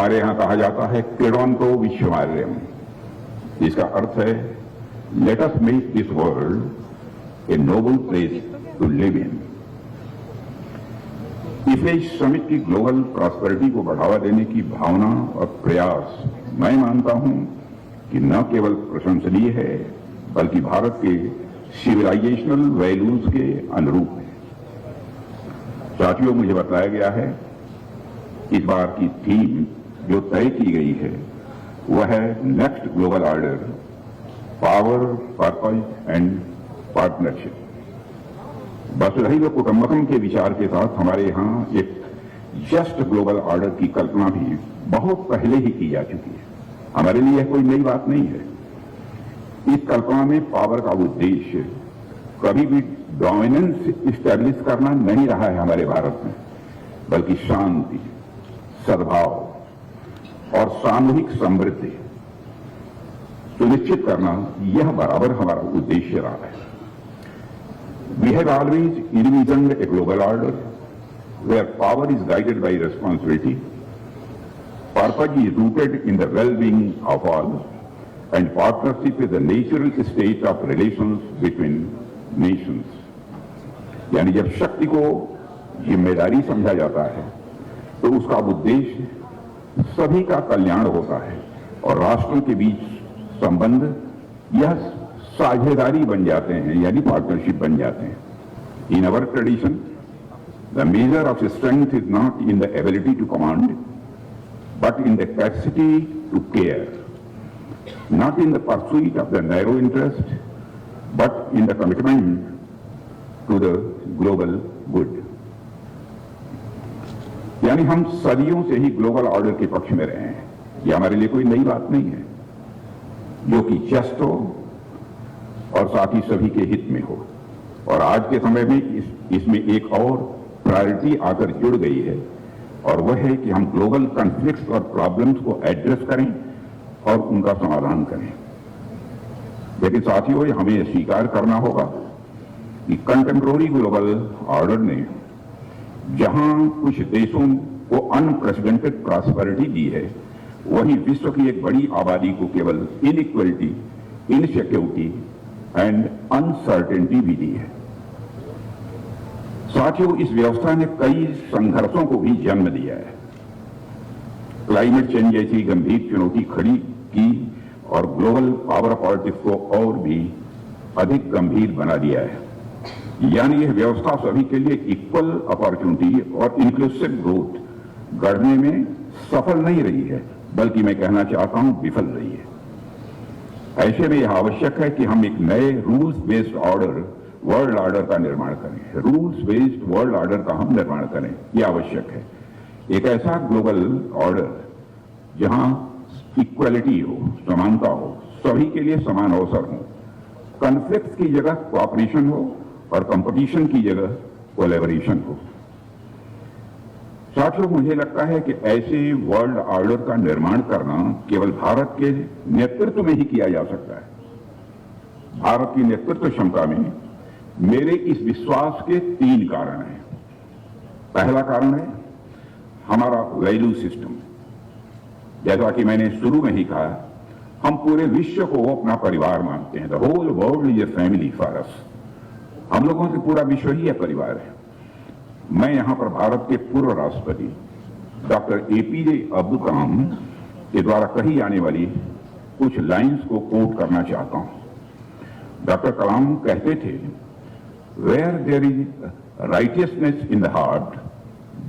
हमारे यहां कहा जाता है क्रीडंतो विश्वमार्यम। इसका अर्थ है let us make this world a noble place to live in. इसलिए इस समिट की ग्लोबल प्रॉस्पेरिटी को बढ़ावा देने की भावना और प्रयास मैं मानता हूं कि न केवल प्रशंसनीय है बल्कि भारत के सिविलाइजेशनल वैल्यूज के अनुरूप है। साथियों, मुझे बताया गया है इस बार की थीम जो तय की गई है वह है next global order, power, purpose and partnership. वसुधैव कुटुंबकम के विचार के साथ हमारे यहां एक जस्ट ग्लोबल ऑर्डर की कल्पना भी बहुत पहले ही की जा चुकी है। हमारे लिए कोई नई बात नहीं है। इस कल्पना में पावर का उद्देश्य कभी भी डोमिनेंस इस्टेब्लिश करना नहीं रहा है हमारे भारत में, बल्कि शांति, सद्भाव और सामूहिक समृद्धि सुनिश्चित करना, यह बराबर हमारा उद्देश्य रहा है। We have always envisioned a global order where power is guided by responsibility, purpose is rooted in the well-being of all, and partnership is the natural state of relations between nations. यानी जब शक्ति को जिम्मेदारी समझा जाता है तो उसका उद्देश्य सभी का कल्याण होता है और राष्ट्रों के बीच संबंध यह साझेदारी बन जाते हैं, यानी पार्टनरशिप बन जाते हैं। In our tradition the measure of strength is not in the ability to command but in the capacity to care, not in the pursuit of the narrow interest, but in the commitment to the global good. यानी हम सदियों से ही global order के पक्ष में रहे हैं। यह हमारे लिए कोई नई बात नहीं है, जो कि जस्ट हो और साथ ही सभी के हित में हो। और आज के समय में इसमें एक और प्रायोरिटी आकर जुड़ गई है और वह है कि हम ग्लोबल कॉन्फ्लिक्ट्स और प्रॉब्लम्स को एड्रेस करें और उनका समाधान करें। लेकिन साथियों, हमें यह स्वीकार करना होगा कि कंटेम्पोररी ग्लोबल ऑर्डर ने जहां कुछ देशों को अनप्रेसिडेंटेड प्रॉस्पेरिटी दी है, वहीं विश्व की एक बड़ी आबादी को केवल इनइक्वलिटी, इनसिक्योरिटी एंड अनसर्टेनिटी भी दी है। साथियों, इस व्यवस्था ने कई संघर्षों को भी जन्म दिया है। क्लाइमेट चेंज जैसी गंभीर चुनौती खड़ी की और ग्लोबल पावर पॉलिटिक्स को और भी अधिक गंभीर बना दिया है। यानी यह व्यवस्था सभी के लिए इक्वल अपॉर्चुनिटी और इंक्लूसिव ग्रोथ गढ़ने में सफल नहीं रही है, बल्कि मैं कहना चाहता हूं विफल रही है। ऐसे में यह आवश्यक है कि हम एक नए rules based order, world order का निर्माण करें। रूल्स बेस्ड वर्ल्ड ऑर्डर का हम निर्माण करें, यह आवश्यक है। एक ऐसा ग्लोबल ऑर्डर जहां इक्वलिटी हो, समानता हो, सभी के लिए समान अवसर हो, कॉन्फ्लिक्ट की जगह कोऑपरेशन हो और कंपटीशन की जगह कोलैबोरेशन हो। साथियों, मुझे लगता है कि ऐसे वर्ल्ड ऑर्डर का निर्माण करना केवल भारत के नेतृत्व में ही किया जा सकता है। भारत की नेतृत्व क्षमता में मेरे इस विश्वास के 3 कारण हैं। पहला कारण है हमारा वैल्यू सिस्टम। जैसा कि मैंने शुरू में ही कहा, हम पूरे विश्व को अपना परिवार मानते हैं। The whole world is a family for us. हम लोगों से पूरा विश्व ही एक परिवार है। मैं यहां पर भारत के पूर्व राष्ट्रपति डॉक्टर एपीजे अब्दुल कलाम के द्वारा कही जाने वाली कुछ लाइंस को कोट करना चाहता हूं। डॉक्टर कलाम कहते थे, where there is righteousness in the heart,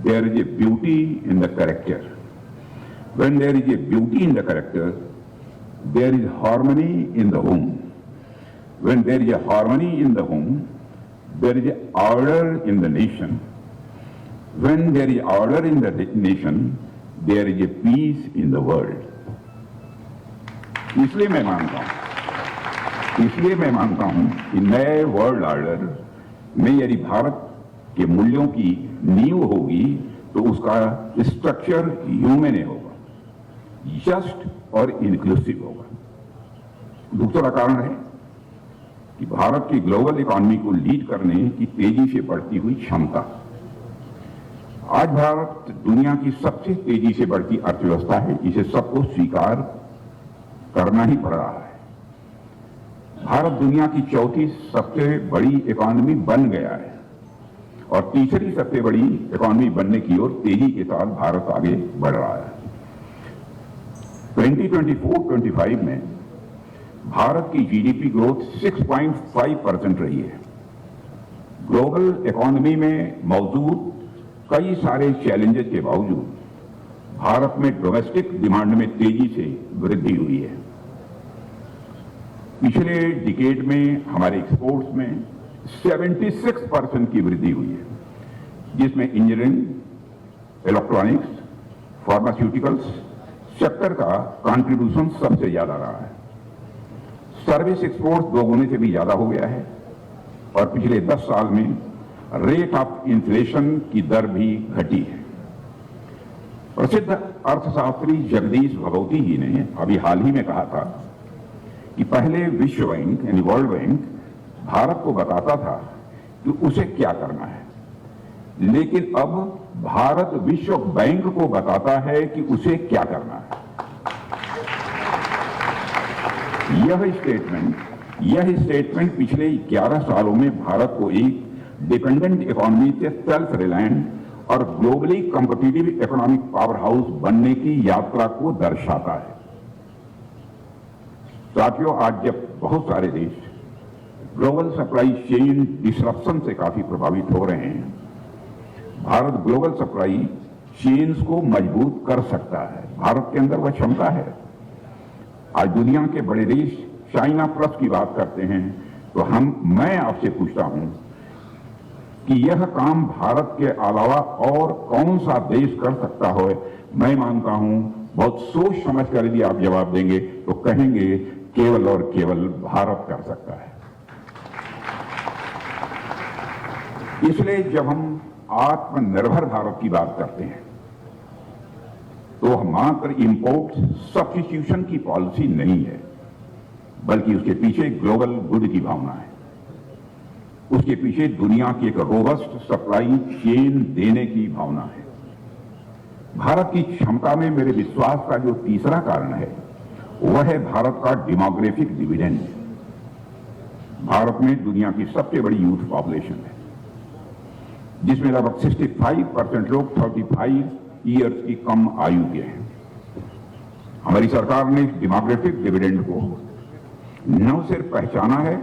there is a beauty in the character. When there is a beauty in the character, there is harmony in the home. When there is a harmony in the home, there is order in the nation. When there is order in the nation, there is a peace in the world. इसलिए मैं मानता हूं कि नए world order में यदि भारत के मूल्यों की नींव होगी तो उसका स्ट्रक्चर ह्यूमन होगा, जस्ट और इंक्लूसिव होगा। दूसरा कारण है कि भारत की ग्लोबल इकोनॉमी को लीड करने की तेजी से बढ़ती हुई क्षमता। आज भारत दुनिया की सबसे तेजी से बढ़ती अर्थव्यवस्था है, इसे सबको स्वीकार करना ही पड़ रहा है। भारत दुनिया की चौथी सबसे बड़ी इकोनॉमी बन गया है और तीसरी सबसे बड़ी इकोनॉमी बनने की ओर तेजी के साथ भारत आगे बढ़ रहा है। 2024-25 में भारत की जीडीपी ग्रोथ 6.5% रही है। ग्लोबल इकोनॉमी में मौजूद कई सारे चैलेंजेस के बावजूद भारत में डोमेस्टिक डिमांड में तेजी से वृद्धि हुई है। पिछले डिकेड में हमारे एक्सपोर्ट्स में 76% की वृद्धि हुई है, जिसमें इंजीनियरिंग, इलेक्ट्रॉनिक्स, फार्मास्यूटिकल्स सेक्टर का कंट्रीब्यूशन सबसे ज्यादा रहा है। सर्विस एक्सपोर्ट्स 2 गुने से भी ज्यादा हो गया है और पिछले 10 साल में रेट ऑफ इन्फ्लेशन की दर भी घटी है। प्रसिद्ध अर्थशास्त्री जगदीश भगवती जी ने अभी हाल ही में कहा था कि पहले विश्व बैंक यानी वर्ल्ड बैंक भारत को बताता था कि उसे क्या करना है, लेकिन अब भारत विश्व बैंक को बताता है कि उसे क्या करना है। यह स्टेटमेंट पिछले 11 सालों में भारत को एक डिपेंडेंट इकोनॉमी से सेल्फ रिलायंट और globally competitive economic power house बनने की यात्रा को दर्शाता है। साथियों, आज जब बहुत सारे देश ग्लोबल सप्लाई चेन डिसरप्शन से काफी प्रभावित हो रहे हैं, भारत ग्लोबल सप्लाई चेन्स को मजबूत कर सकता है। भारत के अंदर वह क्षमता है। आज दुनिया के बड़े देश चाइना प्लस की बात करते हैं तो मैं आपसे पूछता हूं कि यह काम भारत के अलावा और कौन सा देश कर सकता हो? मैं मानता हूं बहुत सोच समझ कर यदि आप जवाब देंगे तो कहेंगे केवल और केवल भारत कर सकता है। इसलिए जब हम आत्मनिर्भर भारत की बात करते हैं तो मात्र इंपोर्ट सब्स्टिट्यूशन की पॉलिसी नहीं है, बल्कि उसके पीछे ग्लोबल गुड की भावना है। उसके पीछे दुनिया की एक रोबस्ट सप्लाई चेन देने की भावना है। भारत की क्षमता में मेरे विश्वास का जो तीसरा कारण है वह है भारत का डेमोग्राफिक डिविडेंड। भारत में दुनिया की सबसे बड़ी यूथ पॉपुलेशन है, जिसमें लगभग 65% लोग 35 ईयर्स की कम आयु के हैं। हमारी सरकार ने डेमोग्राफिक डिविडेंड को न सिर्फ पहचाना है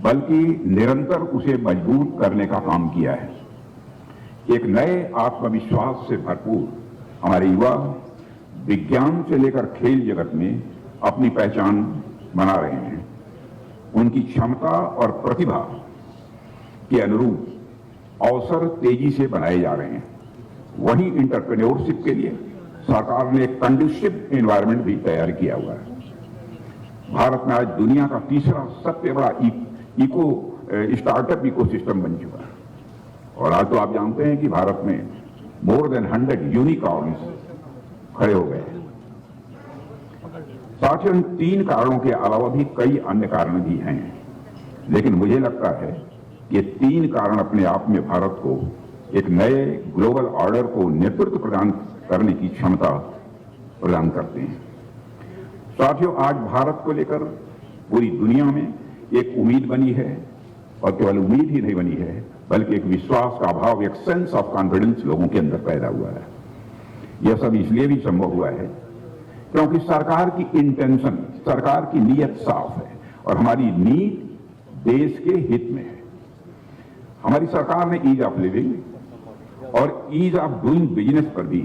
बल्कि निरंतर उसे मजबूत करने का काम किया है। एक नए आत्मविश्वास से भरपूर हमारे युवा विज्ञान से लेकर खेल जगत में अपनी पहचान बना रहे हैं। उनकी क्षमता और प्रतिभा के अनुरूप अवसर तेजी से बनाए जा रहे हैं। वहीं एंटरप्रेन्योरशिप के लिए सरकार ने एक कंडूसिव एनवायरनमेंट भी तैयार किया हुआ है। भारत में आज दुनिया का तीसरा सबसे बड़ा स्टार्टअप इकोसिस्टम बन चुका है और आज तो आप जानते हैं कि भारत में मोर देन 100 यूनिकॉर्न्स खड़े हो गए। साथियों, इन 3 कारणों के अलावा भी कई अन्य कारण भी हैं, लेकिन मुझे लगता है कि ये 3 कारण अपने आप में भारत को एक नए ग्लोबल ऑर्डर को नेतृत्व प्रदान करने की क्षमता प्रदान करते हैं। साथियों, आज भारत को लेकर पूरी दुनिया में एक उम्मीद बनी है और केवल उम्मीद ही नहीं बनी है बल्कि एक विश्वास का अभाव, एक सेंस ऑफ कॉन्फिडेंस लोगों के अंदर पैदा हुआ है। यह सब इसलिए भी संभव हुआ है क्योंकि सरकार की इंटेंशन, सरकार की नीयत साफ है और हमारी नीयत देश के हित में है। हमारी सरकार ने ईज ऑफ लिविंग और ईज ऑफ डूइंग बिजनेस पर भी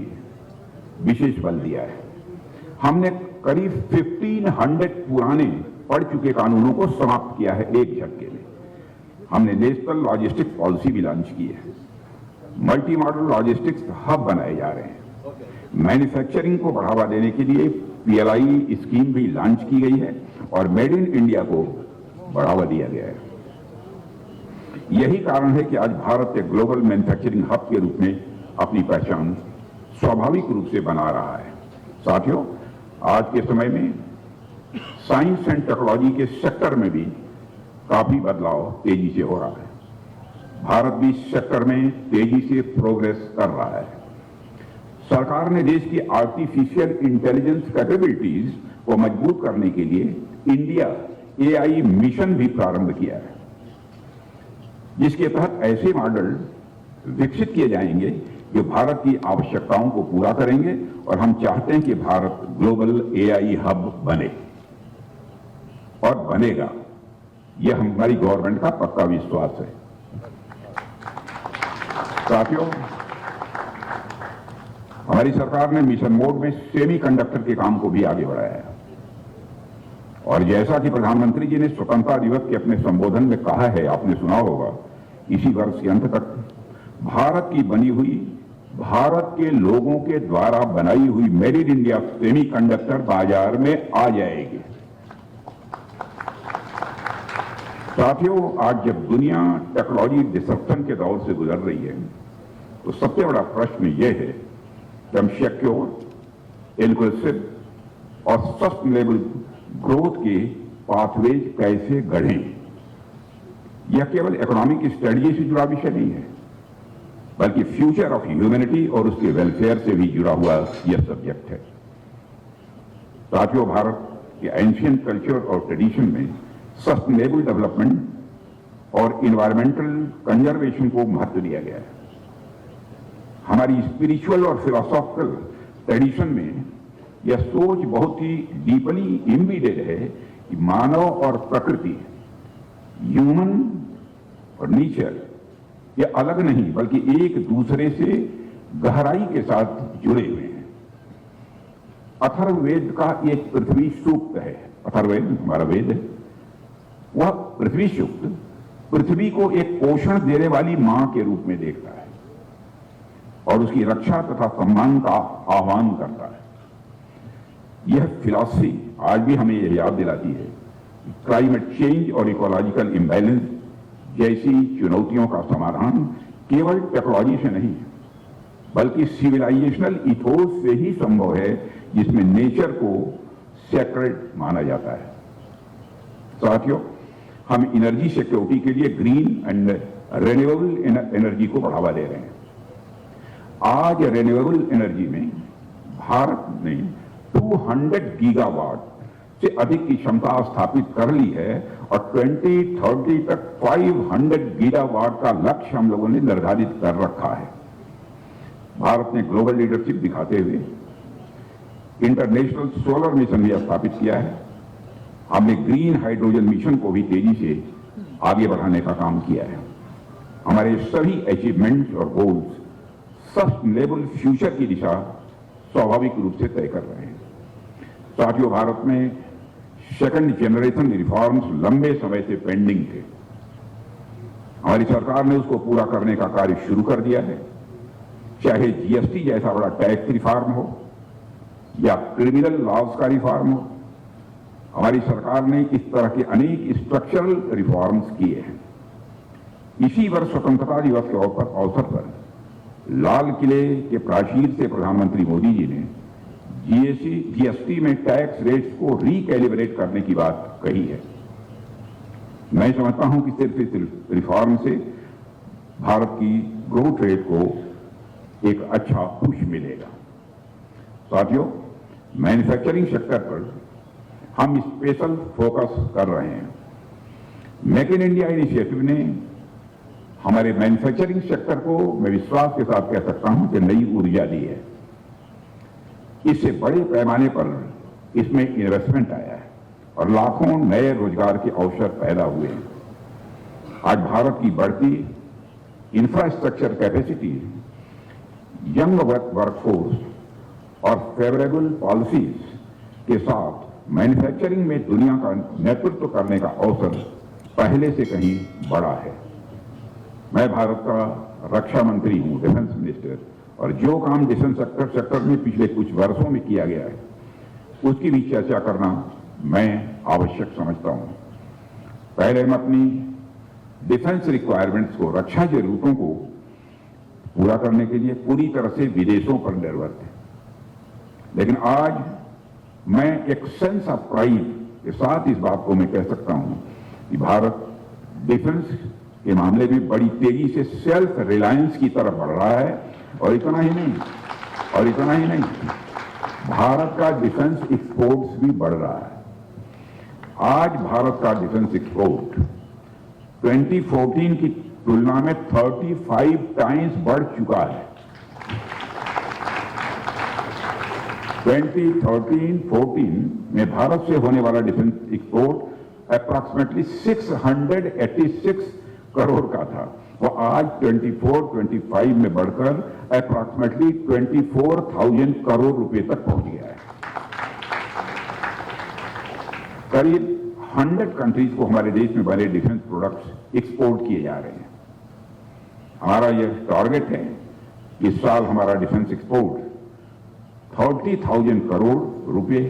विशेष बल दिया है। हमने करीब 1500 पुराने पड़ चुके कानूनों को समाप्त किया है एक झटके में। हमने नेशनल लॉजिस्टिक्स पॉलिसी भी लॉन्च की है। मल्टी मॉडल लॉजिस्टिक्स हब बनाए जा रहे हैं। मैन्युफैक्चरिंग को बढ़ावा देने के लिए PLI स्कीम भी लॉन्च की गई है और मेड इन इंडिया को बढ़ावा दिया गया है। यही कारण है कि आज भारत एक ग्लोबल मैन्युफैक्चरिंग हब के रूप में अपनी पहचान स्वाभाविक रूप से बना रहा है। साथियों, आज के समय में साइंस एंड टेक्नोलॉजी के सेक्टर में भी काफी बदलाव तेजी से हो रहा है। भारत भी इस सेक्टर में तेजी से प्रोग्रेस कर रहा है। सरकार ने देश की आर्टिफिशियल इंटेलिजेंस कैपेबिलिटीज को मजबूत करने के लिए इंडिया एआई मिशन भी प्रारंभ किया है, जिसके तहत ऐसे मॉडल विकसित किए जाएंगे जो भारत की आवश्यकताओं को पूरा करेंगे, और हम चाहते हैं कि भारत ग्लोबल एआई हब बने और बनेगा। यह हमारी गवर्नमेंट का पक्का विश्वास है। साथियों, हमारी सरकार ने मिशन मोड में सेमीकंडक्टर के काम को भी आगे बढ़ाया है, और जैसा कि प्रधानमंत्री जी ने स्वतंत्रता दिवस के अपने संबोधन में कहा है, आपने सुना होगा, इसी वर्ष के अंत तक भारत की बनी हुई, भारत के लोगों के द्वारा बनाई हुई मेड इन इंडिया सेमीकंडक्टर बाजार में आ जाएगी। साथियों, आज जब दुनिया टेक्नोलॉजी डिसरप्शन के दौर से गुजर रही है, तो सबसे बड़ा प्रश्न यह है कि हम सिक्योर, इनक्लूसिव और सस्टेनेबल ग्रोथ के पाथवेज कैसे गढ़ें। यह केवल इकोनॉमिक स्ट्रेटजी से जुड़ा विषय नहीं है, बल्कि फ्यूचर ऑफ ह्यूमैनिटी और उसके वेलफेयर से भी जुड़ा हुआ यह सब्जेक्ट है। साथियों, भारत के एंशिएंट कल्चर और ट्रेडिशन में सस्टेनेबल डेवलपमेंट और इन्वायरमेंटल कंजर्वेशन को महत्व दिया गया है। हमारी स्पिरिचुअल और फिलोसॉफिकल ट्रेडिशन में यह सोच बहुत ही डीपली इम्बेडेड है कि मानव और प्रकृति, ह्यूमन और नेचर, ये अलग नहीं बल्कि एक दूसरे से गहराई के साथ जुड़े हुए हैं। अथर्ववेद का एक पृथ्वी सूक्त है। अथर्ववेद हमारा वेद है। वह पृथ्वी सूक्त पृथ्वी को एक पोषण देने वाली मां के रूप में देखता है और उसकी रक्षा तथा सम्मान का आह्वान करता है। यह फिलॉसफी आज भी हमें यह याद दिलाती है कि क्लाइमेट चेंज और इकोलॉजिकल इम्बैलेंस जैसी चुनौतियों का समाधान केवल टेक्नोलॉजी से नहीं है, बल्कि सिविलाइजेशनल इथोस से ही संभव है, जिसमें नेचर को सेक्रेड माना जाता है। साथियों, हम एनर्जी सिक्योरिटी के लिए ग्रीन एंड रिन्यूएबल एनर्जी को बढ़ावा दे रहे हैं। आज रिन्यूएबल एनर्जी में भारत ने 200 गीगावाट से अधिक की क्षमता स्थापित कर ली है और 2030 तक 500 गीगावाट का लक्ष्य हम लोगों ने निर्धारित कर रखा है। भारत ने ग्लोबल लीडरशिप दिखाते हुए इंटरनेशनल सोलर मिशन भी स्थापित किया है। हमने ग्रीन हाइड्रोजन मिशन को भी तेजी से आगे बढ़ाने का काम किया है। हमारे सभी अचीवमेंट्स और गोल्स सस्टेनेबल फ्यूचर की दिशा स्वाभाविक रूप से तय कर रहे हैं। साथियों, भारत में सेकंड जनरेशन रिफॉर्म्स लंबे समय से पेंडिंग थे। हमारी सरकार ने उसको पूरा करने का कार्य शुरू कर दिया है। चाहे जीएसटी जैसा बड़ा टैक्स रिफॉर्म हो या क्रिमिनल लॉज का रिफॉर्म हो, हमारी सरकार ने इस तरह के अनेक स्ट्रक्चरल रिफॉर्म्स किए हैं। इसी वर्ष स्वतंत्रता दिवस के अवसर पर लाल किले के प्राचीर से प्रधानमंत्री मोदी जी ने जीएसटी में टैक्स रेट्स को रिकैलिब्रेट करने की बात कही है। मैं समझता हूं कि सिर्फ इस रिफॉर्म से भारत की ग्रोथ रेट को एक अच्छा पुश मिलेगा। साथियों, मैन्युफैक्चरिंग सेक्टर पर हम स्पेशल फोकस कर रहे हैं। मेक इन इंडिया इनिशिएटिव ने हमारे मैन्युफैक्चरिंग सेक्टर को, मैं विश्वास के साथ कह सकता हूं कि नई ऊर्जा दी है। इससे बड़े पैमाने पर इसमें इन्वेस्टमेंट आया है और लाखों नए रोजगार के अवसर पैदा हुए हैं। आज भारत की बढ़ती इंफ्रास्ट्रक्चर कैपेसिटी, यंग वर्कफोर्स और फेवरेबल पॉलिसीज के साथ मैन्युफैक्चरिंग में दुनिया का नेतृत्व करने का अवसर पहले से कहीं बड़ा है। मैं भारत का रक्षा मंत्री हूं, डिफेंस मिनिस्टर, और जो काम डिफेंस सेक्टर में पिछले कुछ वर्षों में किया गया है उसकी भी चर्चा करना मैं आवश्यक समझता हूं। पहले हम अपनी डिफेंस रिक्वायरमेंट्स को, रक्षा जरूरतों को पूरा करने के लिए पूरी तरह से विदेशों पर निर्भर थे, लेकिन आज मैं एक सेंस ऑफ प्राइड के साथ इस बात को मैं कह सकता हूं कि भारत डिफेंस के मामले में बड़ी तेजी से सेल्फ रिलायंस की तरफ बढ़ रहा है। और इतना ही नहीं, भारत का डिफेंस एक्सपोर्ट्स भी बढ़ रहा है। आज भारत का डिफेंस एक्सपोर्ट 2014 की तुलना में 35 टाइम्स बढ़ चुका है। 2013-14 में भारत से होने वाला डिफेंस एक्सपोर्ट अप्रॉक्सीमेटली 686 करोड़ का था, वो आज 24-25 में बढ़कर अप्रॉक्सीमेटली 24,000 करोड़ रुपए तक पहुंच गया है। करीब 100 कंट्रीज को हमारे देश में बने डिफेंस प्रोडक्ट्स एक्सपोर्ट किए जा रहे हैं। हमारा यह टारगेट है कि इस साल हमारा डिफेंस एक्सपोर्ट 30,000 करोड़ रुपए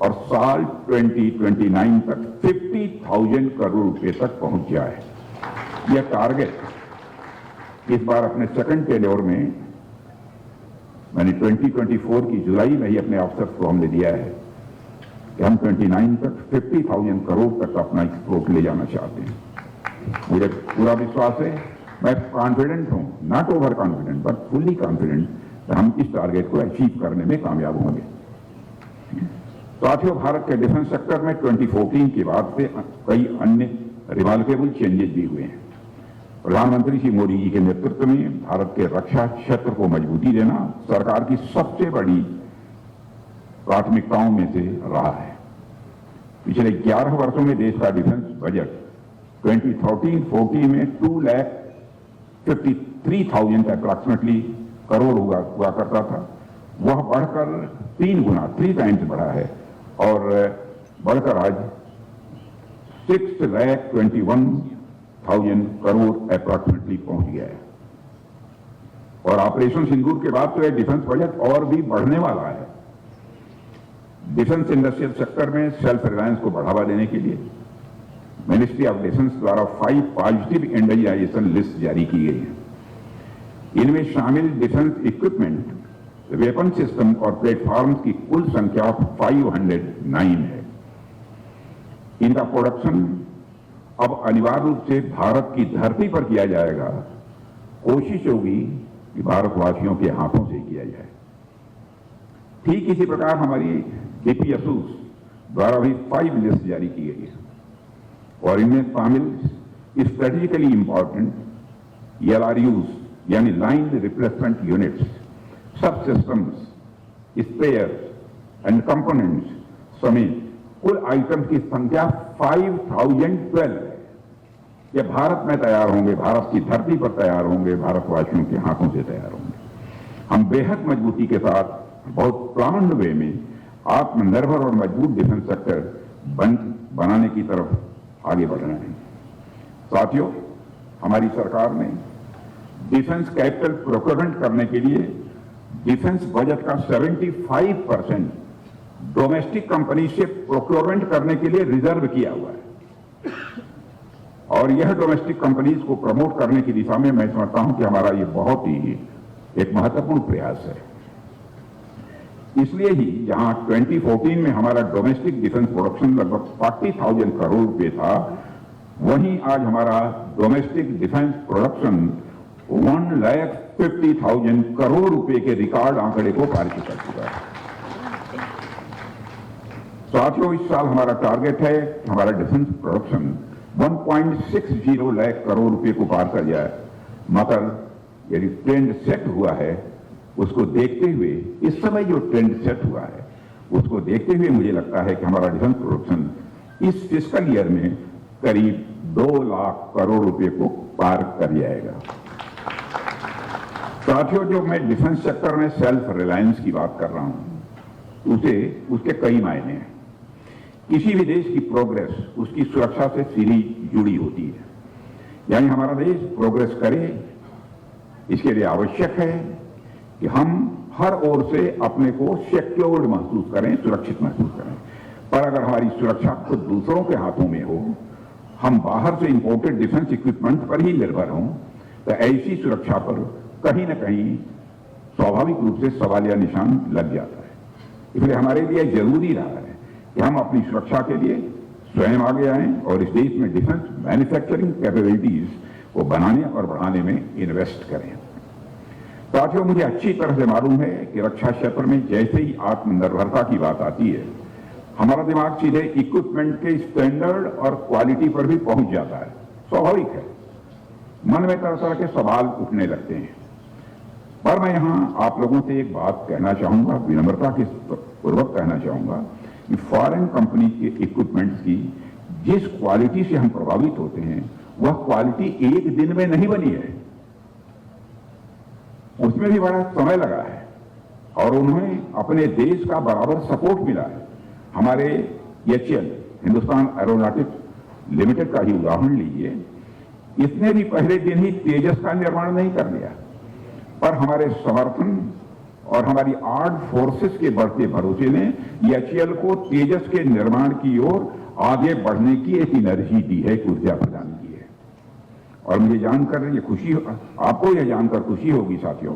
और साल 2029 तक 50,000 करोड़ रुपए तक पहुंच जाए। यह टारगेट इस बार अपने सेकंड टेन्योर में मैंने 2024 की जुलाई में ही अपने अफसर्स को हमने दिया है कि हम 29 तक 50,000 करोड़ तक अपना एक्सपोर्ट ले जाना चाहते हैं। मुझे पूरा विश्वास है, मैं कॉन्फिडेंट हूं, not over confident but fully confident, हम इस टारगेट को अचीव करने में कामयाब होंगे। साथियों, भारत के डिफेंस सेक्टर में 2014 के बाद से कई अन्य रिमार्केबल चेंजेस भी हुए हैं। प्रधानमंत्री श्री मोदी जी के नेतृत्व में भारत के रक्षा क्षेत्र को मजबूती देना सरकार की सबसे बड़ी प्राथमिकताओं में से रहा है। पिछले 11 वर्षों में देश का डिफेंस बजट 2013-14 में 2,53,000 अप्रॉक्सीमेटली करोड़ हुआ करता था, वह बढ़कर 3 टाइम्स बढ़ा है और बढ़कर आज 6,21,000 करोड़ अप्रॉक्सीमेटली पहुंच गया है। और ऑपरेशन सिंदूर के बाद तो यह डिफेंस बजट और भी बढ़ने वाला है। डिफेंस इंडस्ट्रियल सेक्टर में सेल्फ रिलायंस को बढ़ावा देने के लिए मिनिस्ट्री ऑफ डिफेंस द्वारा 5 पॉजिटिव इंडियनाइजेशन लिस्ट जारी की गई है। इनमें शामिल डिफेंस इक्विपमेंट, वेपन सिस्टम और प्लेटफॉर्म्स की कुल संख्या 509 है। इनका प्रोडक्शन अब अनिवार्य रूप से भारत की धरती पर किया जाएगा। कोशिश होगी कि भारतवासियों के हाथों से किया जाए। ठीक इसी प्रकार हमारी डीपीएसओ द्वारा भी 5 लिस्ट जारी की गई है और इनमें शामिल स्ट्रेटेजिकली इंपॉर्टेंट LRUs यानी लाइन रिप्लेसमेंट यूनिट्स, सब सिस्टम्स, स्पेयर्स एंड कंपोनेंट्स समेत कुल आइटम्स की संख्या 5,012 है। ये भारत में तैयार होंगे, भारत की धरती पर तैयार होंगे, भारतवासियों के हाथों से तैयार होंगे। हम बेहद मजबूती के साथ बहुत प्लान्ड वे में आत्मनिर्भर और मजबूत डिफेंस सेक्टर बनाने की तरफ आगे बढ़ रहे हैं। साथियों, हमारी सरकार ने डिफेंस कैपिटल प्रोक्योरमेंट करने के लिए डिफेंस बजट का 75% डोमेस्टिक कंपनी से प्रोक्योरमेंट करने के लिए रिजर्व किया हुआ है। और यह डोमेस्टिक कंपनीज को प्रमोट करने की दिशा में मैं समझता हूं कि हमारा ये बहुत ही एक महत्वपूर्ण प्रयास है। इसलिए ही जहां 2014 में हमारा डोमेस्टिक डिफेंस प्रोडक्शन लगभग 40,000 करोड़ रुपए था, वहीं आज हमारा डोमेस्टिक डिफेंस प्रोडक्शन 1,50,000 करोड़ रुपए के रिकॉर्ड आंकड़े को पार कर चुका है। साथियों, इस साल हमारा टारगेट है कि हमारा डिफेंस प्रोडक्शन 1.60 लाख करोड़ रुपए को पार कर जाए। मगर यदि ट्रेंड सेट हुआ है, उसको देखते हुए, इस समय जो ट्रेंड सेट हुआ है उसको देखते हुए मुझे लगता है कि हमारा डिफेंस प्रोडक्शन इस फिस्कल ईयर में करीब 2 लाख करोड़ रुपए को पार कर जाएगा। साथियों, जो मैं डिफेंस सेक्टर में सेल्फ रिलायंस की बात कर रहा हूं, उसके कई मायने हैं। किसी भी देश की प्रोग्रेस उसकी सुरक्षा से सीधी जुड़ी होती है। यानी हमारा देश प्रोग्रेस करे, इसके लिए आवश्यक है कि हम हर ओर से अपने को सिक्योर्ड महसूस करें, सुरक्षित महसूस करें। पर अगर हमारी सुरक्षा खुद दूसरों के हाथों में हो, हम बाहर से इंपोर्टेड डिफेंस इक्विपमेंट पर ही निर्भर हों, तो ऐसी सुरक्षा पर कहीं न कहीं स्वाभाविक रूप से सवालिया निशान लग जाता है। इसलिए हमारे लिए जरूरी रहा है कि हम अपनी सुरक्षा के लिए स्वयं आगे आएं और इस देश में डिफेंस मैन्युफैक्चरिंग कैपेबिलिटीज वो बनाने और बढ़ाने में इन्वेस्ट करें। साथियों, मुझे अच्छी तरह से मालूम है कि रक्षा क्षेत्र में जैसे ही आत्मनिर्भरता की बात आती है, हमारा दिमाग सीधे इक्विपमेंट के स्टैंडर्ड और क्वालिटी पर भी पहुंच जाता है। स्वाभाविक है, मन में तरह तरह के सवाल उठने लगते हैं। पर मैं यहां आप लोगों से एक बात कहना चाहूंगा, विनम्रता के पूर्वक कहना चाहूंगा कि फॉरेन कंपनी के इक्विपमेंट्स की जिस क्वालिटी से हम प्रभावित होते हैं, वह क्वालिटी एक दिन में नहीं बनी है, उसमें भी बड़ा समय लगा है और उन्हें अपने देश का बराबर सपोर्ट मिला है। हमारे HAL, हिंदुस्तान एरोनॉटिक्स लिमिटेड का ही उदाहरण लीजिए, इसने भी पहले दिन ही तेजस का निर्माण नहीं कर लिया, पर हमारे समर्थन और हमारी आर्म्ड फोर्सेस के बढ़ते भरोसे ने HAL को तेजस के निर्माण की ओर आगे बढ़ने की एक एनर्जी दी है, एक ऊर्जा प्रदान की है। और मुझे जानकर ये खुशी, आपको यह जानकर खुशी होगी साथियों,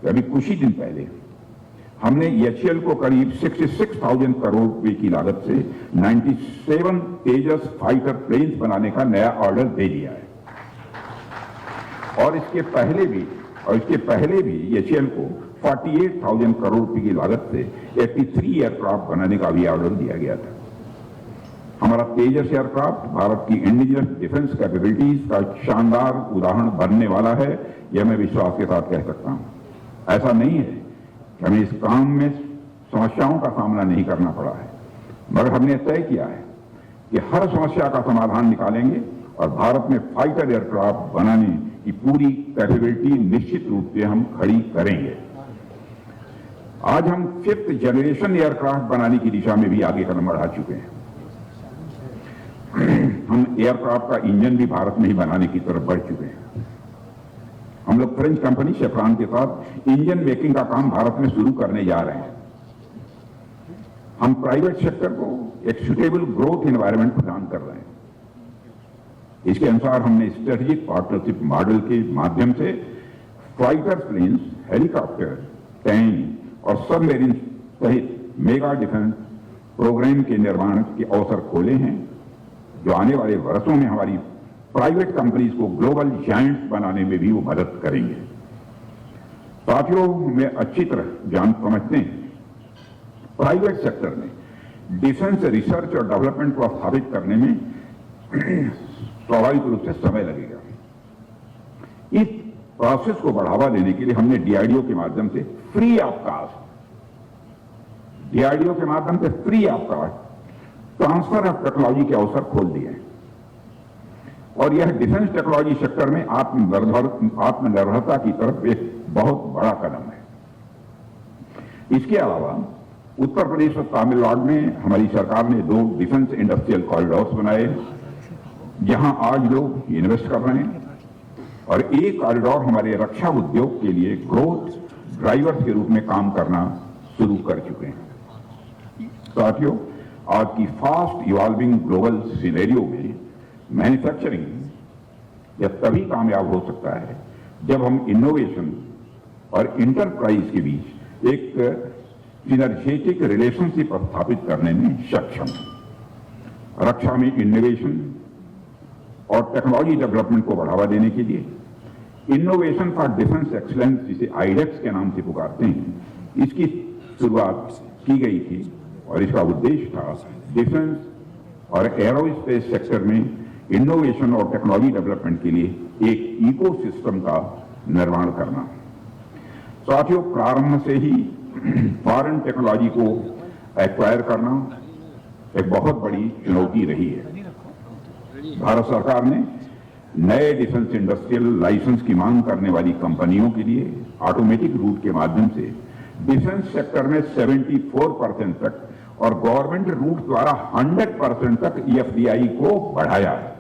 कि अभी कुछ ही दिन पहले हमने HAL को करीब 66,000 करोड़ रुपए की लागत से 97 तेजस फाइटर प्लेन्स बनाने का नया ऑर्डर दे दिया है। और इसके पहले भी HAL को 48,000 करोड़ रुपए की लागत से 83 एयरक्राफ्ट बनाने का भी ऑर्डर दिया गया था। हमारा तेजस एयरक्राफ्ट भारत की इंडिजिनस डिफेंस कैपेबिलिटीज का शानदार उदाहरण बनने वाला है, यह मैं विश्वास के साथ कह सकता हूं। ऐसा नहीं है कि हमें इस काम में समस्याओं का सामना नहीं करना पड़ा है, मगर हमने तय किया है कि हर समस्या का समाधान निकालेंगे और भारत में फाइटर एयरक्राफ्ट बनाने की पूरी कैपेबिलिटी निश्चित रूप से हम खड़ी करेंगे। आज हम 5th जनरेशन एयरक्राफ्ट बनाने की दिशा में भी आगे कदम बढ़ा चुके हैं। हम एयरक्राफ्ट का इंजन भी भारत में ही बनाने की तरफ बढ़ चुके हैं। हम लोग फ्रेंच कंपनी शेफ्रॉन के साथ इंजन मेकिंग का काम भारत में शुरू करने जा रहे हैं। हम प्राइवेट सेक्टर को एक सुटेबल ग्रोथ एनवायरनमेंट प्रदान कर रहे हैं। इसके अनुसार हमने स्ट्रेटेजिक पार्टनरशिप मॉडल के माध्यम से फाइटर प्लेन्स, हेलीकॉप्टर, टैंक और सबमरीन सहित मेगा डिफेंस प्रोग्राम के निर्माण के अवसर खोले हैं, जो आने वाले वर्षों में हमारी प्राइवेट कंपनीज को ग्लोबल जायंट्स बनाने में भी वो मदद करेंगे। साथियों, में अच्छी तरह समझते हैं, प्राइवेट सेक्टर में डिफेंस रिसर्च और डेवलपमेंट को स्थापित करने में स्वाभाविक रूप से समय लगेगा। इस प्रोसेस को बढ़ावा देने के लिए हमने DRDO के माध्यम से free of cost transfer of technology के अवसर खोल दिए हैं और यह डिफेंस टेक्नोलॉजी सेक्टर में आत्मनिर्भरता की तरफ एक बहुत बड़ा कदम है। इसके अलावा उत्तर प्रदेश और तमिलनाडु में हमारी सरकार ने 2 डिफेंस इंडस्ट्रियल कॉरिडोर्स बनाए, जहां आज लोग इन्वेस्ट कर रहे हैं, और एक कॉरिडोर हमारे रक्षा उद्योग के लिए ग्रोथ ड्राइवर्स के रूप में काम करना शुरू कर चुके हैं। साथियों, आज की फास्ट इवॉल्विंग ग्लोबल सिनेरियो में मैन्युफैक्चरिंग यह तभी कामयाब हो सकता है जब हम इनोवेशन और इंटरप्राइज के बीच एक सिनर्जेटिक रिलेशनशिप स्थापित करने में सक्षम हैं। रक्षा में इनोवेशन और टेक्नोलॉजी डेवलपमेंट को बढ़ावा देने के लिए इनोवेशन फॉर डिफेंस एक्सीलेंस, जिसे IDEX के नाम से पुकारते हैं, इसकी शुरुआत की गई थी और इसका उद्देश्य था डिफेंस और एरोस्पेस सेक्टर में इनोवेशन और टेक्नोलॉजी डेवलपमेंट के लिए एक इकोसिस्टम का निर्माण करना। साथियों, प्रारंभ से ही फॉरेन टेक्नोलॉजी को एक्वायर करना एक बहुत बड़ी चुनौती रही है। भारत सरकार ने नए डिफेंस इंडस्ट्रियल लाइसेंस की मांग करने वाली कंपनियों के लिए ऑटोमेटिक रूट के माध्यम से डिफेंस सेक्टर में 74% तक और गवर्नमेंट रूट द्वारा 100% तक FDI को बढ़ाया है।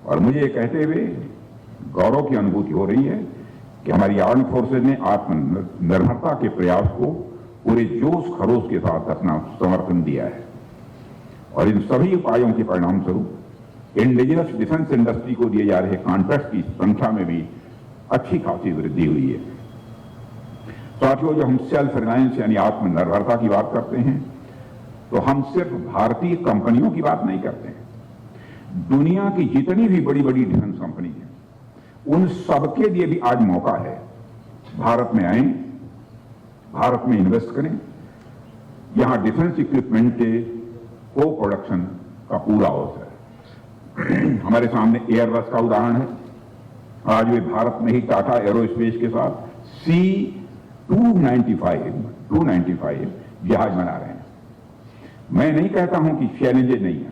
और मुझे ये कहते हुए गौरव की अनुभूति हो रही है कि हमारी आर्म्ड फोर्सेज ने आत्मनिर्भरता के प्रयास को पूरे जोश खरोश के साथ अपना समर्थन दिया है और इन सभी उपायों के परिणाम स्वरूप इंडिजिनस डिफेंस इंडस्ट्री को दिए जा रहे कॉन्ट्रैक्ट की संख्या में भी अच्छी खासी वृद्धि हुई है। साथियों, जब हम सेल्फ रिलायंस यानी आत्मनिर्भरता की बात करते हैं तो हम सिर्फ भारतीय कंपनियों की बात नहीं करते हैं, दुनिया की जितनी भी बड़ी बड़ी डिफेंस कंपनी है, उन सबके लिए भी आज मौका है। भारत में आए, भारत में इन्वेस्ट करें। यहां डिफेंस इक्विपमेंट के को प्रोडक्शन का पूरा अवसर है। हमारे सामने एयरबस का उदाहरण है। आज वे भारत में ही टाटा एरोस्पेस के साथ C-295 जहाज बना रहे हैं। मैं नहीं कहता हूं कि चैलेंजेस नहीं है,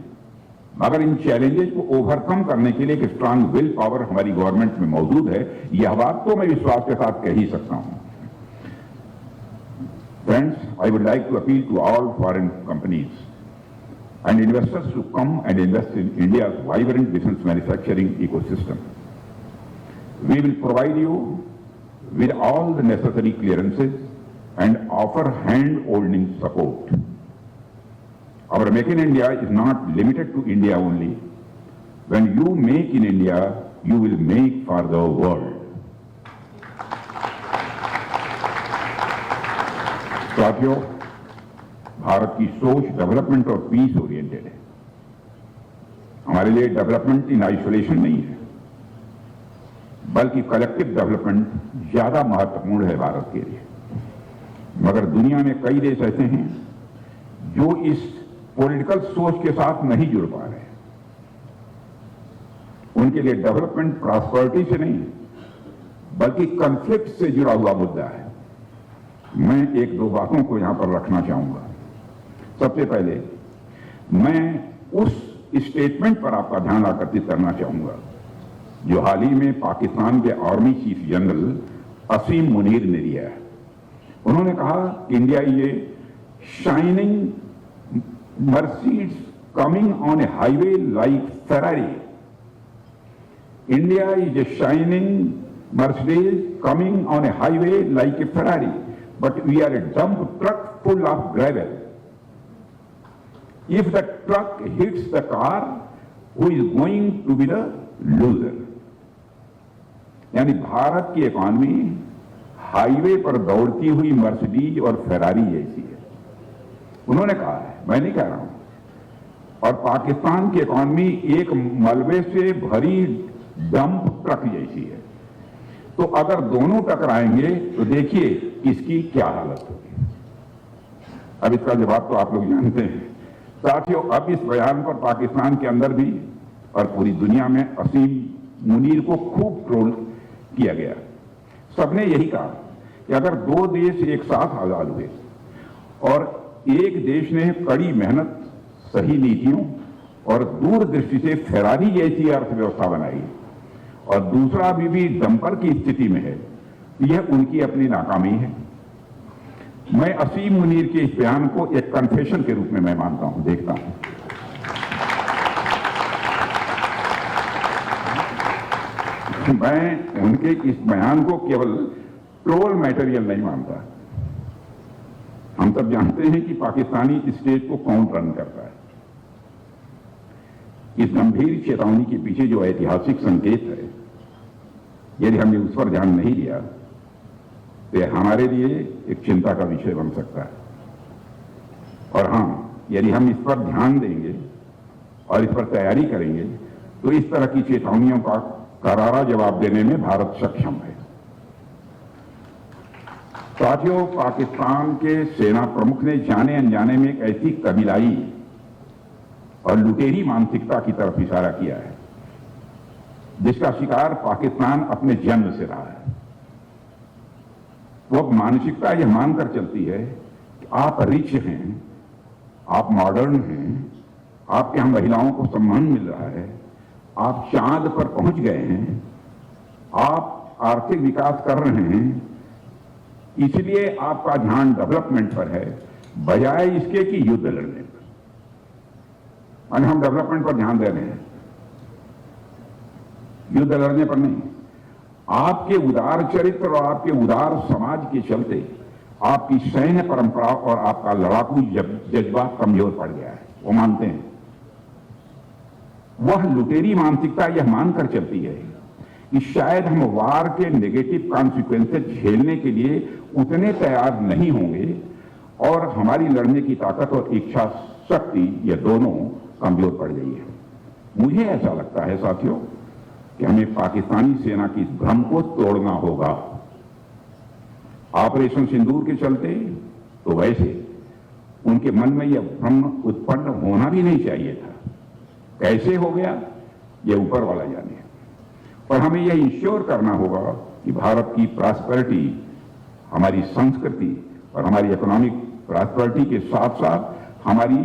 मगर इन चैलेंजेस को ओवरकम करने के लिए एक स्ट्रांग विल पावर हमारी गवर्नमेंट में मौजूद है। यह बात तो मैं विश्वास के साथ कह ही सकता हूं। Friends, I would like to appeal to all foreign companies and investors to come and invest in India's vibrant defense manufacturing ecosystem. We will provide you with all the necessary clearances and offer hand-holding support. Our Make in India is not limited to India only. When you make in India, you will make for the world. साथियों, भारत की सोच development और piece oriented है। हमारे लिए development in isolation नहीं है, बल्कि कलेक्टिव डेवलपमेंट ज्यादा महत्वपूर्ण है भारत के लिए। मगर दुनिया में कई देश ऐसे हैं जो इस पॉलिटिकल सोच के साथ नहीं जुड़ पा रहे। उनके लिए डेवलपमेंट प्रॉस्पेरिटी से नहीं, बल्कि कॉन्फ्लिक्ट से जुड़ा हुआ मुद्दा है। मैं एक दो बातों को यहां पर रखना चाहूंगा। सबसे पहले मैं उस स्टेटमेंट पर आपका ध्यान आकर्षित करना चाहूंगा जो हाल ही में पाकिस्तान के आर्मी चीफ जनरल असीम मुनीर ने दिया है। उन्होंने कहा India is a shining Mercedes coming on A highway like Ferrari. India is a shining Mercedes coming on a highway like a Ferrari, but we are a dump truck full of gravel. If the truck hits the car, who is going to be the loser? यानी भारत की economy highway पर दौड़ती हुई Mercedes और Ferrari जैसी है। उन्होंने कहा है, मैं नहीं कह रहा हूं। और पाकिस्तान की इकॉनमी एक मलबे से भरी डंप ट्रक जैसी है। तो अगर दोनों टकराएंगे तो देखिए इसकी क्या हालत होगी। अब इसका जवाब तो आप लोग जानते हैं। साथियों, अब इस बयान पर पाकिस्तान के अंदर भी और पूरी दुनिया में असीम मुनीर को खूब ट्रोल किया गया। सबने यही कहा कि अगर दो देश एक साथ आजाद हुए और एक देश ने कड़ी मेहनत, सही नीतियों और दूरदृष्टि से फेरारी जैसी अर्थव्यवस्था बनाई और दूसरा अभी भी डंपर की स्थिति में है, यह उनकी अपनी नाकामी है। मैं असीम मुनीर के इस बयान को एक कन्फेशन के रूप में मैं मानता हूं, देखता हूं। मैं उनके इस बयान को केवल ट्रोल मटेरियल नहीं मानता। हम सब जानते हैं कि पाकिस्तानी स्टेट को कौन रन करता है। इस गंभीर चेतावनी के पीछे जो ऐतिहासिक संकेत है, यदि हमने उस पर ध्यान नहीं दिया तो हमारे लिए एक चिंता का विषय बन सकता है। और हां, यदि हम इस पर ध्यान देंगे और इस पर तैयारी करेंगे तो इस तरह की चेतावनियों का करारा जवाब देने में भारत सक्षम है। साथियों, पाकिस्तान के सेना प्रमुख ने जाने अनजाने में एक ऐसी कबीलाई और लुटेरी मानसिकता की तरफ इशारा किया है जिसका शिकार पाकिस्तान अपने जन्म से रहा है। वो मानसिकता यह मानकर चलती है कि आप रिच हैं, आप मॉडर्न हैं, आपके यहां महिलाओं को सम्मान मिल रहा है, आप चांद पर पहुंच गए हैं, आप आर्थिक विकास कर रहे हैं, इसलिए आपका ध्यान डेवलपमेंट पर है बजाय इसके कि युद्ध लड़ने पर। और हम डेवलपमेंट पर ध्यान दे रहे हैं, युद्ध लड़ने पर नहीं। आपके उदार चरित्र और आपके उदार समाज के चलते आपकी सैन्य परंपरा और आपका लड़ाकू जज्बा कमजोर पड़ गया है, वो मानते हैं। वह लुटेरी मानसिकता यह मानकर चलती है कि शायद हम वार के नेगेटिव कॉन्सिक्वेंसेस झेलने के लिए उतने तैयार नहीं होंगे और हमारी लड़ने की ताकत और इच्छा शक्ति, यह दोनों कमजोर पड़ गई है। मुझे ऐसा लगता है साथियों कि हमें पाकिस्तानी सेना की इस भ्रम को तोड़ना होगा। ऑपरेशन सिंदूर के चलते तो वैसे उनके मन में यह भ्रम उत्पन्न होना भी नहीं चाहिए था। कैसे हो गया यह ऊपर वाला जाने, पर हमें यह इंश्योर करना होगा कि भारत की प्रॉस्पेरिटी, हमारी संस्कृति और हमारी इकोनॉमिक प्रॉस्पेरिटी के साथ साथ हमारी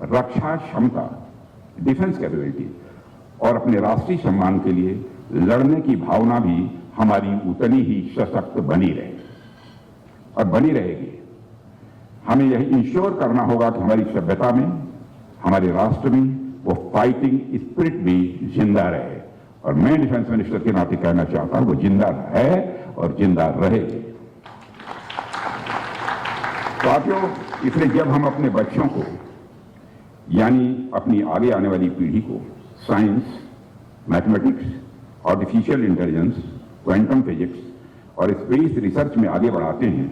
रक्षा क्षमता, डिफेंस कैपेबिलिटी और अपने राष्ट्रीय सम्मान के लिए लड़ने की भावना भी हमारी उतनी ही सशक्त बनी रहे और बनी रहेगी। हमें यह इंश्योर करना होगा कि हमारी सभ्यता में, हमारे राष्ट्र में वो फाइटिंग स्पिरिट भी जिंदा रहे, और मैं डिफेंस मिनिस्टर के नाते कहना चाहता हूं वो जिंदा है और जिंदा रहेगी। साथियों, इसलिए जब हम अपने बच्चों को, यानी अपनी आगे आने वाली पीढ़ी को science, mathematics, artificial intelligence, quantum physics और स्पेस रिसर्च में आगे बढ़ाते हैं,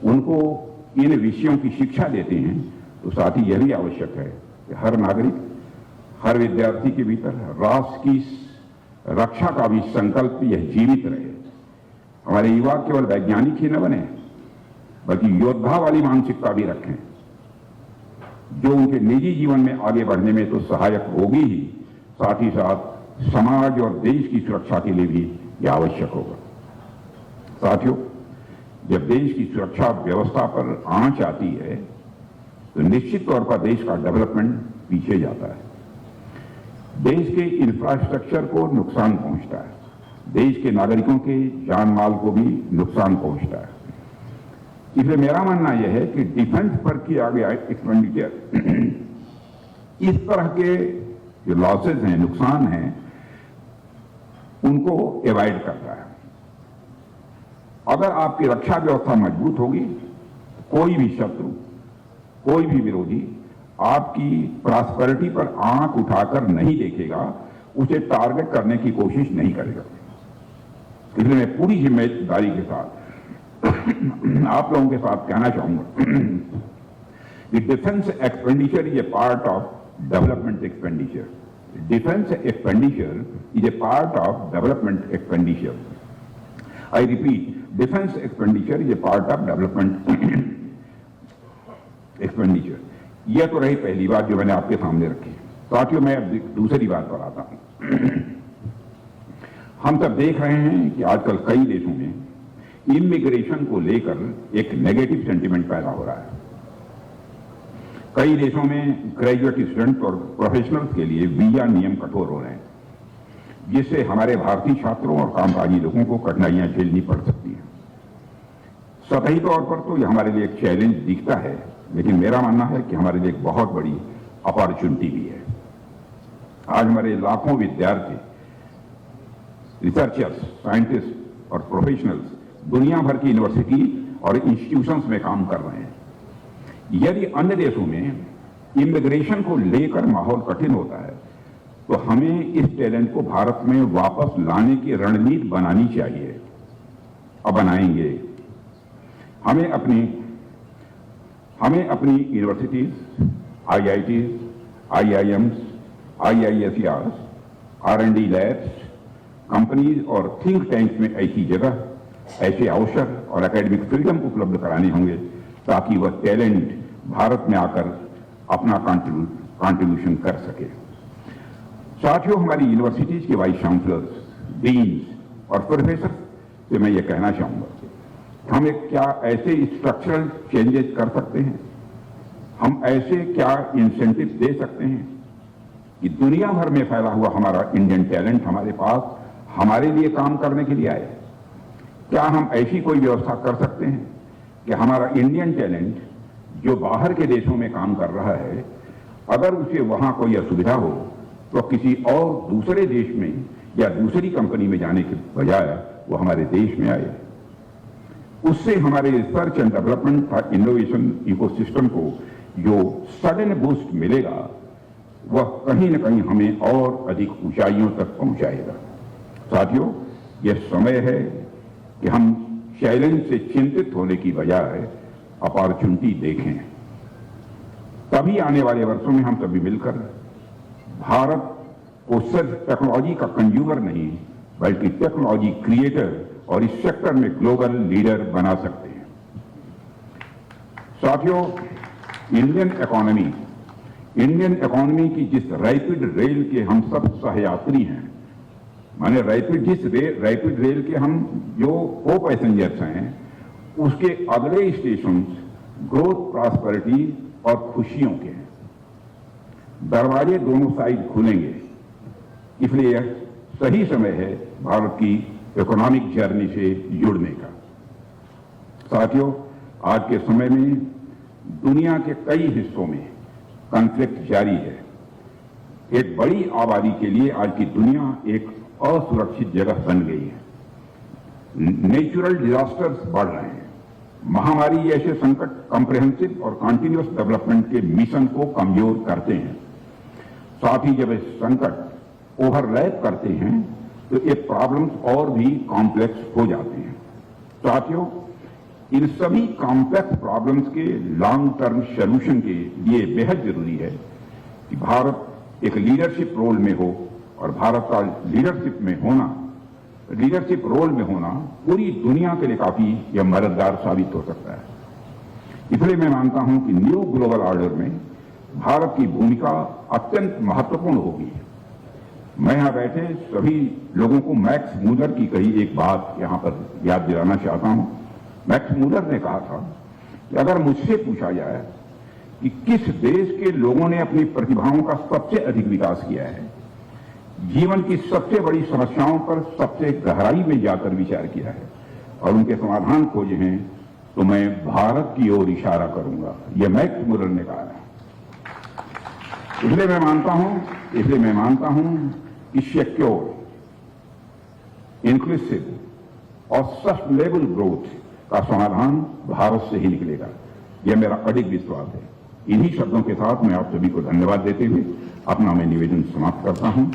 उनको इन विषयों की शिक्षा देते हैं, तो साथ ही यह भी आवश्यक है कि हर नागरिक, हर विद्यार्थी के भीतर राष्ट्र की रक्षा का भी संकल्प यह जीवित रहे। हमारे युवा केवल वैज्ञानिक ही न बने बल्कि योद्धा वाली मानसिकता भी रखें, जो उनके निजी जीवन में आगे बढ़ने में तो सहायक होगी ही, साथ ही साथ समाज और देश की सुरक्षा के लिए भी यह आवश्यक होगा। साथियों, जब देश की सुरक्षा व्यवस्था पर आंच आती है तो निश्चित तौर पर देश का डेवलपमेंट पीछे जाता है। देश के इंफ्रास्ट्रक्चर को नुकसान पहुंचता है, देश के नागरिकों के जान माल को भी नुकसान पहुंचता है। इसलिए मेरा मानना यह है कि डिफेंस पर किया गया एक्सपेंडिचर इस तरह के जो लॉसेज हैं, नुकसान हैं, उनको एवॉइड करता है। अगर आपकी रक्षा व्यवस्था मजबूत होगी, कोई भी शत्रु, कोई भी विरोधी आपकी प्रॉस्पेरिटी पर आंख उठाकर नहीं देखेगा, उसे टारगेट करने की कोशिश नहीं करेगा। इसलिए मैं पूरी जिम्मेदारी के साथ आप लोगों के साथ कहना चाहूंगा कि defence expenditure is a part of development expenditure. Defence expenditure is a part of development expenditure. I repeat, defence expenditure is a part of development expenditure. यह तो रही पहली बात जो मैंने आपके सामने रखी। साथियों, मैं अब दूसरी बात पर आता हूं। हम सब देख रहे हैं कि आजकल कई देशों में इमिग्रेशन को लेकर एक नेगेटिव सेंटिमेंट पैदा हो रहा है। कई देशों में ग्रेजुएट स्टूडेंट और प्रोफेशनल्स के लिए वीजा नियम कठोर हो रहे हैं, जिससे हमारे भारतीय छात्रों और कामकाजी लोगों को कठिनाइयां झेलनी पड़ सकती हैं। सतही तौर पर तो यह हमारे लिए एक चैलेंज दिखता है, लेकिन मेरा मानना है कि हमारे लिए एक बहुत बड़ी अपॉर्चुनिटी भी है। आज हमारे लाखों विद्यार्थी, रिसर्चर्स, साइंटिस्ट और प्रोफेशनल्स दुनिया भर की यूनिवर्सिटी और इंस्टीट्यूशंस में काम कर रहे हैं। यदि अन्य देशों में इमिग्रेशन को लेकर माहौल कठिन होता है, तो हमें इस टैलेंट को भारत में वापस लाने की रणनीति बनानी चाहिए। अब बनाएंगे। हमें अपनी universities, IITs, IIMs, IISER, R&D labs, companies और थिंक टैंक्स में ऐसी जगह, ऐसे अवसर और एकेडमिक फ्रीडम उपलब्ध कराने होंगे ताकि वह टैलेंट भारत में आकर अपना कंट्रीब्यूशन कर सके। साथियों, हमारी यूनिवर्सिटीज के वाइस चांसलर्स, डीन्स और प्रोफेसर से मैं ये कहना चाहूंगा, हम क्या ऐसे स्ट्रक्चरल चेंजेस कर सकते हैं, हम ऐसे क्या इंसेंटिव दे सकते हैं कि दुनिया भर में फैला हुआ हमारा इंडियन टैलेंट हमारे पास हमारे लिए काम करने के लिए आए। क्या हम ऐसी कोई व्यवस्था कर सकते हैं कि हमारा इंडियन टैलेंट जो बाहर के देशों में काम कर रहा है, अगर उसे वहां कोई असुविधा हो तो किसी और दूसरे देश में या दूसरी कंपनी में जाने के बजाय वो हमारे देश में आए। उससे हमारे रिसर्च एंड डेवलपमेंट और इनोवेशन इकोसिस्टम को जो सडन बूस्ट मिलेगा, वह कहीं न कहीं हमें और अधिक ऊंचाइयों तक पहुंचाएगा। साथियों, यह समय है कि हम चैलेंज से चिंतित होने की बजाय अपॉर्चुनिटी देखें। तभी आने वाले वर्षों में हम सभी मिलकर भारत को सिर्फ टेक्नोलॉजी का कंज्यूमर नहीं बल्कि टेक्नोलॉजी क्रिएटर और इस सेक्टर में ग्लोबल लीडर बना सकते हैं। साथियों, इंडियन इकोनॉमी की जिस रैपिड रेल के हम सब सहयात्री हैं, माने रैपिड रेल के हम जो को पैसेंजर्स हैं, उसके अगले स्टेशन ग्रोथ, प्रॉस्पेरिटी और खुशियों के हैं। दरवाजे दोनों साइड खुलेंगे, इसलिए यह सही समय है भारत की इकोनॉमिक जर्नी से जुड़ने का। साथियों, आज के समय में दुनिया के कई हिस्सों में कॉन्फ्लिक्ट जारी है। एक बड़ी आबादी के लिए आज की दुनिया एक असुरक्षित जगह बन गई है। नेचुरल डिजास्टर्स बढ़ रहे हैं। महामारी जैसे संकट कॉम्प्रिहेंसिव और कॉन्टिन्यूअस डेवलपमेंट के मिशन को कमजोर करते हैं। साथ ही जब ये संकट ओवरलैप करते हैं तो ये प्रॉब्लम्स और भी कॉम्प्लेक्स हो जाते हैं। साथियों, इन सभी कॉम्प्लेक्स प्रॉब्लम्स के लॉन्ग टर्म सॉल्यूशन के लिए बेहद जरूरी है कि भारत एक लीडरशिप रोल में हो, और भारत का लीडरशिप रोल में होना पूरी दुनिया के लिए काफी यह मददगार साबित हो सकता है। इसलिए मैं मानता हूं कि न्यू ग्लोबल ऑर्डर में भारत की भूमिका अत्यंत महत्वपूर्ण होगी। मैं यहां बैठे सभी लोगों को मैक्स मूलर की कही एक बात यहां पर याद दिलाना चाहता हूं। मैक्स मूलर ने कहा था कि अगर मुझसे पूछा जाए कि किस देश के लोगों ने अपनी प्रतिभाओं का सबसे अधिक विकास किया है, जीवन की सबसे बड़ी समस्याओं पर सबसे गहराई में जाकर विचार किया है और उनके समाधान खोजे हैं, तो मैं भारत की ओर इशारा करूंगा। यह मैक्स मूलर ने कहा है। इसलिए मैं मानता हूं कि सिक्योर, इंक्लूसिव और सस्टेनेबल ग्रोथ का समाधान भारत से ही निकलेगा। यह मेरा अडिग विश्वास है। इन्हीं शब्दों के साथ मैं आप सभी को धन्यवाद देते हुए अपना मैं निवेदन समाप्त करता हूं।